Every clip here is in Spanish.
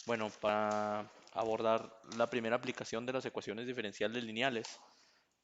Bueno, para abordar la primera aplicación de las ecuaciones diferenciales lineales,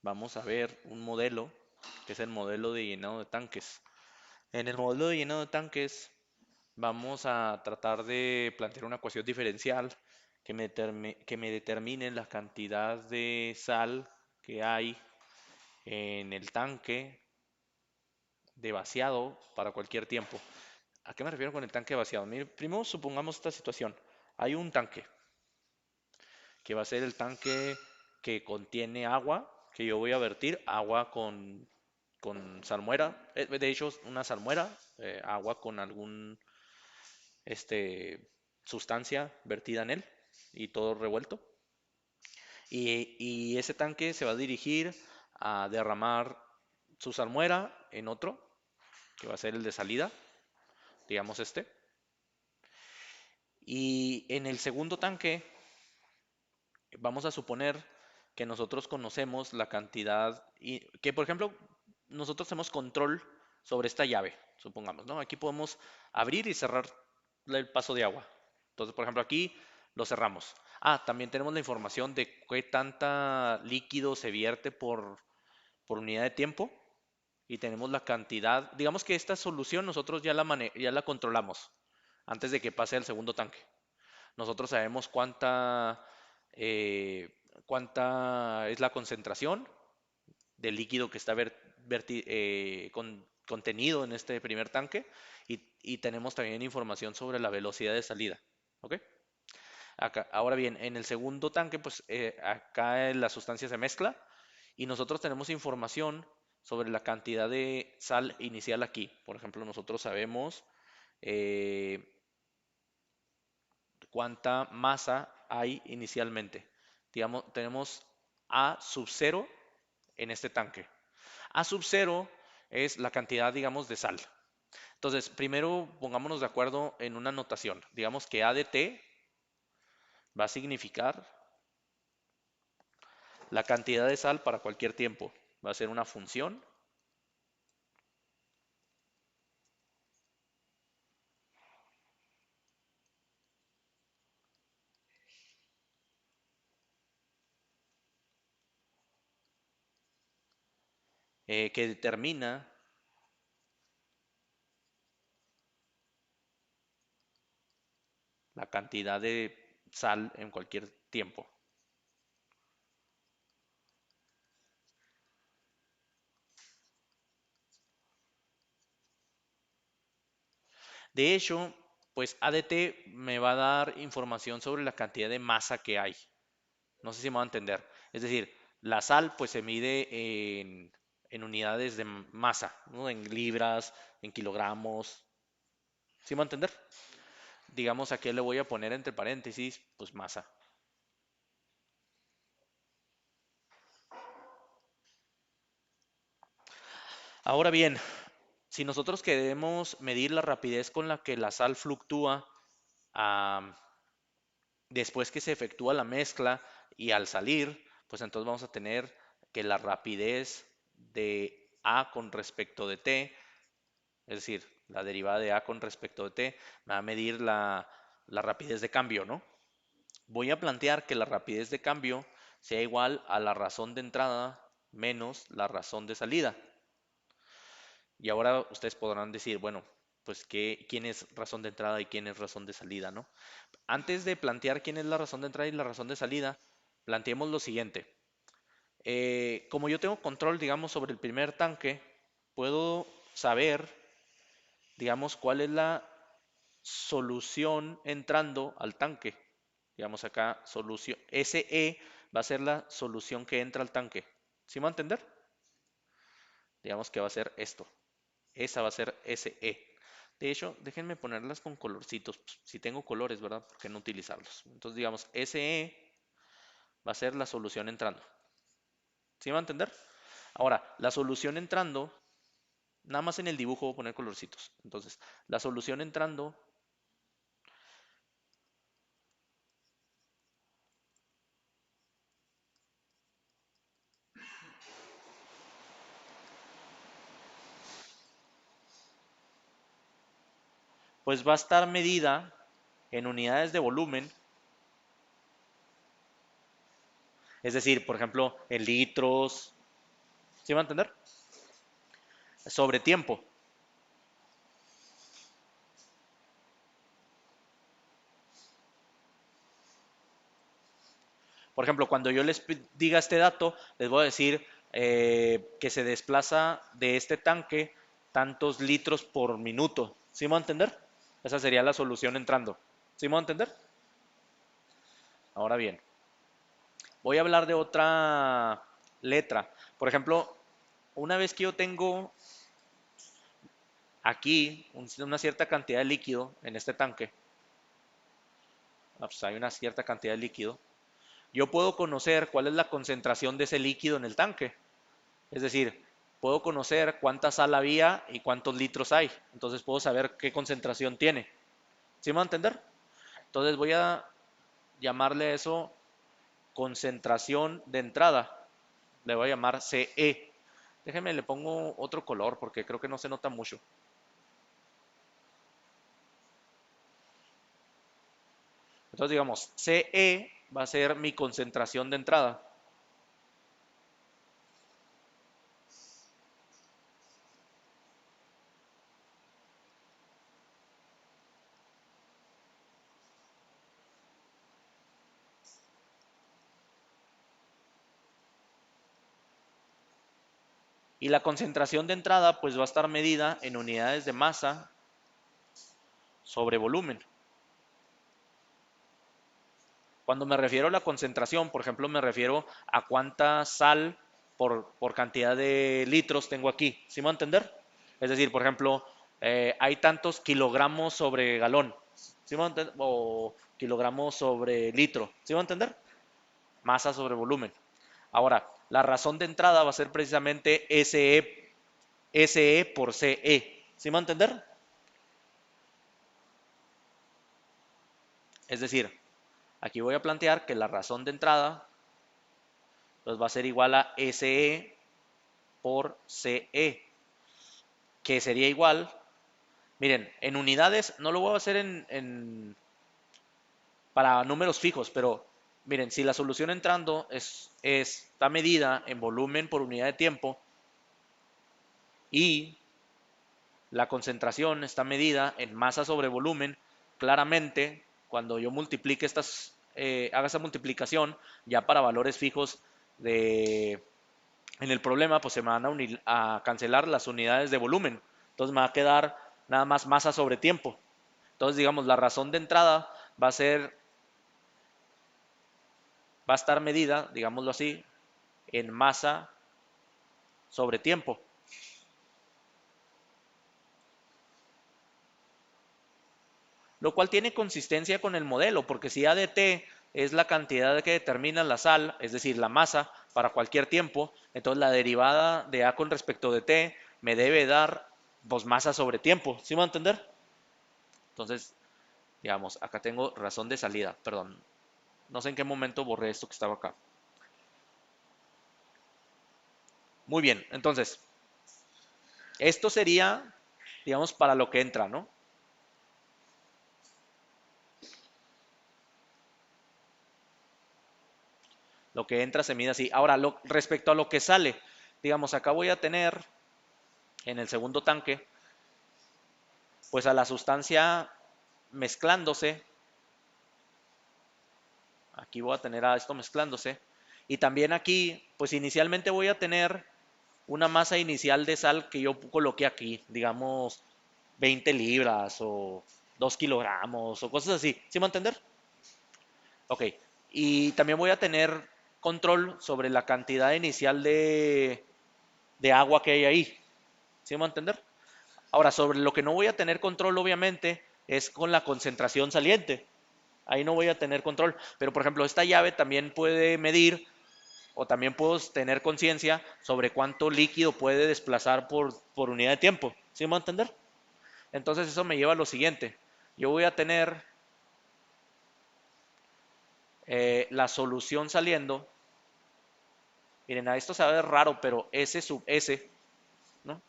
vamos a ver un modelo, que es el modelo de llenado de tanques. En el modelo de llenado de tanques vamos a tratar de plantear una ecuación diferencial que me determine la cantidad de sal que hay en el tanque de vaciado para cualquier tiempo. ¿A qué me refiero con el tanque vaciado? Mire, primero supongamos esta situación. Hay un tanque que va a ser el tanque que contiene agua, que yo voy a vertir agua con salmuera, de hecho una salmuera, agua con algún este, sustancia vertida en él y todo revuelto. Y ese tanque se va a dirigir a derramar su salmuera en otro, que va a ser el de salida, digamos este. Y en el segundo tanque vamos a suponer que nosotros conocemos la cantidad y que, por ejemplo, nosotros tenemos control sobre esta llave, supongamos, ¿no? Aquí podemos abrir y cerrar el paso de agua. Entonces, por ejemplo, aquí lo cerramos. Ah, también tenemos la información de qué tanta líquido se vierte por unidad de tiempo y tenemos la cantidad. Digamos que esta solución nosotros ya la controlamos antes de que pase al segundo tanque. Nosotros sabemos cuánta es la concentración del líquido que está contenido en este primer tanque y tenemos también información sobre la velocidad de salida. ¿Ok? Ahora bien, en el segundo tanque, pues acá la sustancia se mezcla y nosotros tenemos información sobre la cantidad de sal inicial aquí. Por ejemplo, nosotros sabemos eh, cuánta masa hay inicialmente. Digamos, tenemos A sub 0 en este tanque. A sub 0 es la cantidad, digamos, de sal. Entonces, primero pongámonos de acuerdo en una notación. Digamos que A de T va a significar la cantidad de sal para cualquier tiempo. Va a ser una función que determina la cantidad de sal en cualquier tiempo. De hecho, pues ADT me va a dar información sobre la cantidad de masa que hay. No sé si me va a entender. Es decir, la sal pues se mide en unidades de masa, ¿no? En libras, en kilogramos. ¿Sí me va a entender? Digamos, aquí le voy a poner entre paréntesis, pues masa. Ahora bien, si nosotros queremos medir la rapidez con la que la sal fluctúa ah, después que se efectúa la mezcla y al salir, pues entonces vamos a tener que la rapidez de A con respecto de T, es decir, la derivada de A con respecto de T, me va a medir la rapidez de cambio, ¿no? Voy a plantear que la rapidez de cambio sea igual a la razón de entrada menos la razón de salida. Y ahora ustedes podrán decir, bueno, pues quién es razón de entrada y quién es razón de salida, ¿no? Antes de plantear quién es la razón de entrada y la razón de salida, planteemos lo siguiente. Como yo tengo control, digamos, sobre el primer tanque, puedo saber, digamos, cuál es la solución entrando al tanque. Digamos acá, solución, SE va a ser la solución que entra al tanque. ¿Sí me va a entender? Digamos que va a ser esto. Esa va a ser SE. De hecho, déjenme ponerlas con colorcitos. Si tengo colores, ¿verdad? ¿Por qué no utilizarlos? Entonces, digamos, SE va a ser la solución entrando. ¿Sí me va a entender? Ahora, la solución entrando, nada más en el dibujo voy a poner colorcitos. Entonces, la solución entrando, pues va a estar medida en unidades de volumen Es decir, por ejemplo, en litros, ¿sí me va a entender? Sobre tiempo. Por ejemplo, cuando yo les diga este dato, les voy a decir que se desplaza de este tanque tantos litros por minuto. ¿Sí me va a entender? Esa sería la solución entrando. ¿Sí me va a entender? Ahora bien, voy a hablar de otra letra. Por ejemplo, una vez que yo tengo aquí una cierta cantidad de líquido en este tanque, pues hay una cierta cantidad de líquido, yo puedo conocer cuál es la concentración de ese líquido en el tanque. Es decir, puedo conocer cuánta sal había y cuántos litros hay. Entonces puedo saber qué concentración tiene. ¿Sí me va a entender? Entonces voy a llamarle eso concentración de entrada. Le voy a llamar CE. Déjenme, le pongo otro color porque creo que no se nota mucho. Entonces digamos, CE va a ser mi concentración de entrada. Y la concentración de entrada pues va a estar medida en unidades de masa sobre volumen. Cuando me refiero a la concentración, por ejemplo, me refiero a cuánta sal por cantidad de litros tengo aquí. ¿Sí me va a entender? Es decir, por ejemplo, hay tantos kilogramos sobre galón. ¿Sí me va a entender? O kilogramos sobre litro. ¿Sí me va a entender? Masa sobre volumen. Ahora, la razón de entrada va a ser precisamente SE por CE. ¿Sí me va a entender? Es decir, aquí voy a plantear que la razón de entrada pues, va a ser igual a SE por CE, que sería igual, miren, en unidades no lo voy a hacer para números fijos, pero miren, si la solución entrando está medida en volumen por unidad de tiempo y la concentración está medida en masa sobre volumen, claramente cuando yo multiplique haga esa multiplicación ya para valores fijos en el problema, pues se me van a cancelar las unidades de volumen. Entonces me va a quedar nada más masa sobre tiempo. Entonces, digamos, la razón de entrada va a ser, va a estar medida, digámoslo así, en masa sobre tiempo. Lo cual tiene consistencia con el modelo, porque si A de T es la cantidad que determina la sal, es decir, la masa para cualquier tiempo, entonces la derivada de A con respecto de T me debe dar pues, masa sobre tiempo. ¿Sí me va a entender? Entonces, digamos, acá tengo razón de salida, perdón. No sé en qué momento borré esto que estaba acá. Muy bien, entonces, esto sería, digamos, para lo que entra, ¿no? Lo que entra se mide así. Ahora, respecto a lo que sale, digamos, acá voy a tener en el segundo tanque, pues a la sustancia mezclándose. Aquí voy a tener a esto mezclándose. Y también aquí, pues inicialmente voy a tener una masa inicial de sal que yo coloqué aquí, digamos 20 libras o 2 kilogramos o cosas así. ¿Sí me va a entender? Ok. Y también voy a tener control sobre la cantidad inicial de agua que hay ahí. ¿Sí me va a entender? Ahora, sobre lo que no voy a tener control, obviamente, es con la concentración saliente. Ahí no voy a tener control. Pero, por ejemplo, esta llave también puede medir o también puedo tener conciencia sobre cuánto líquido puede desplazar por unidad de tiempo. ¿Sí me va a entender? Entonces eso me lleva a lo siguiente. Yo voy a tener la solución saliendo. Miren, a esto se va a ver raro, pero S sub S, ¿no?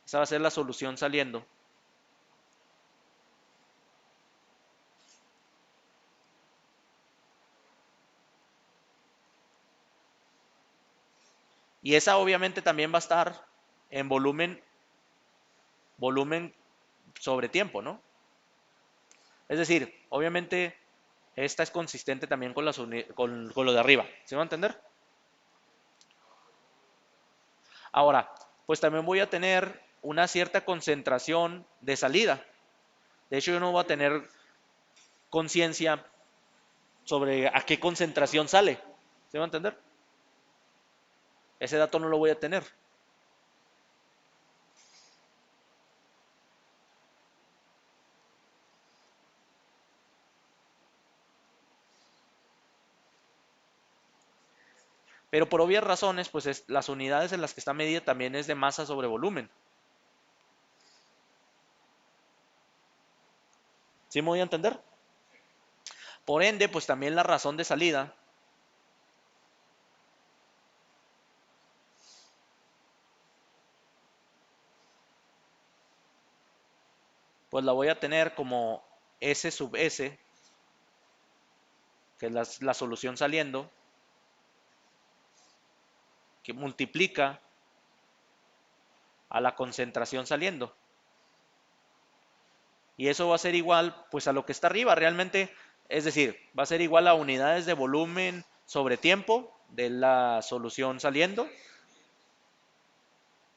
Esa va a ser la solución saliendo. Y esa obviamente también va a estar en volumen sobre tiempo, ¿no? Es decir, obviamente esta es consistente también con, con lo de arriba. ¿Sí me va a entender? Ahora, pues también voy a tener una cierta concentración de salida. De hecho, yo no voy a tener conciencia sobre a qué concentración sale. ¿Sí me va a entender? Ese dato no lo voy a tener. Pero por obvias razones, pues las unidades en las que está medida también es de masa sobre volumen. ¿Sí me voy a entender? Por ende, pues también la razón de salida, pues la voy a tener como S sub S, que es la solución saliendo, que multiplica a la concentración saliendo. Y eso va a ser igual pues a lo que está arriba realmente, es decir, va a ser igual a unidades de volumen sobre tiempo de la solución saliendo.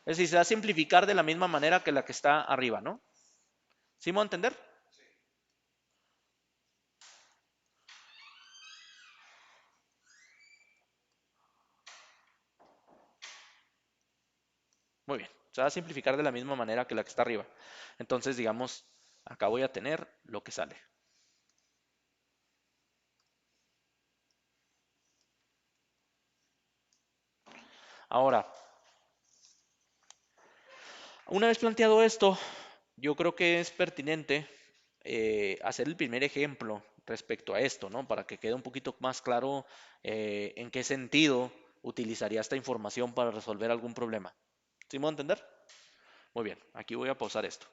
Es decir, se va a simplificar de la misma manera que la que está arriba, ¿no? ¿Sí me voy a entender? Muy bien, se va a simplificar de la misma manera que la que está arriba. Entonces, digamos, acá voy a tener lo que sale. Ahora, una vez planteado esto, yo creo que es pertinente hacer el primer ejemplo respecto a esto, ¿no? Para que quede un poquito más claro en qué sentido utilizaría esta información para resolver algún problema. ¿Sí me voy a entender? Muy bien, aquí voy a pausar esto.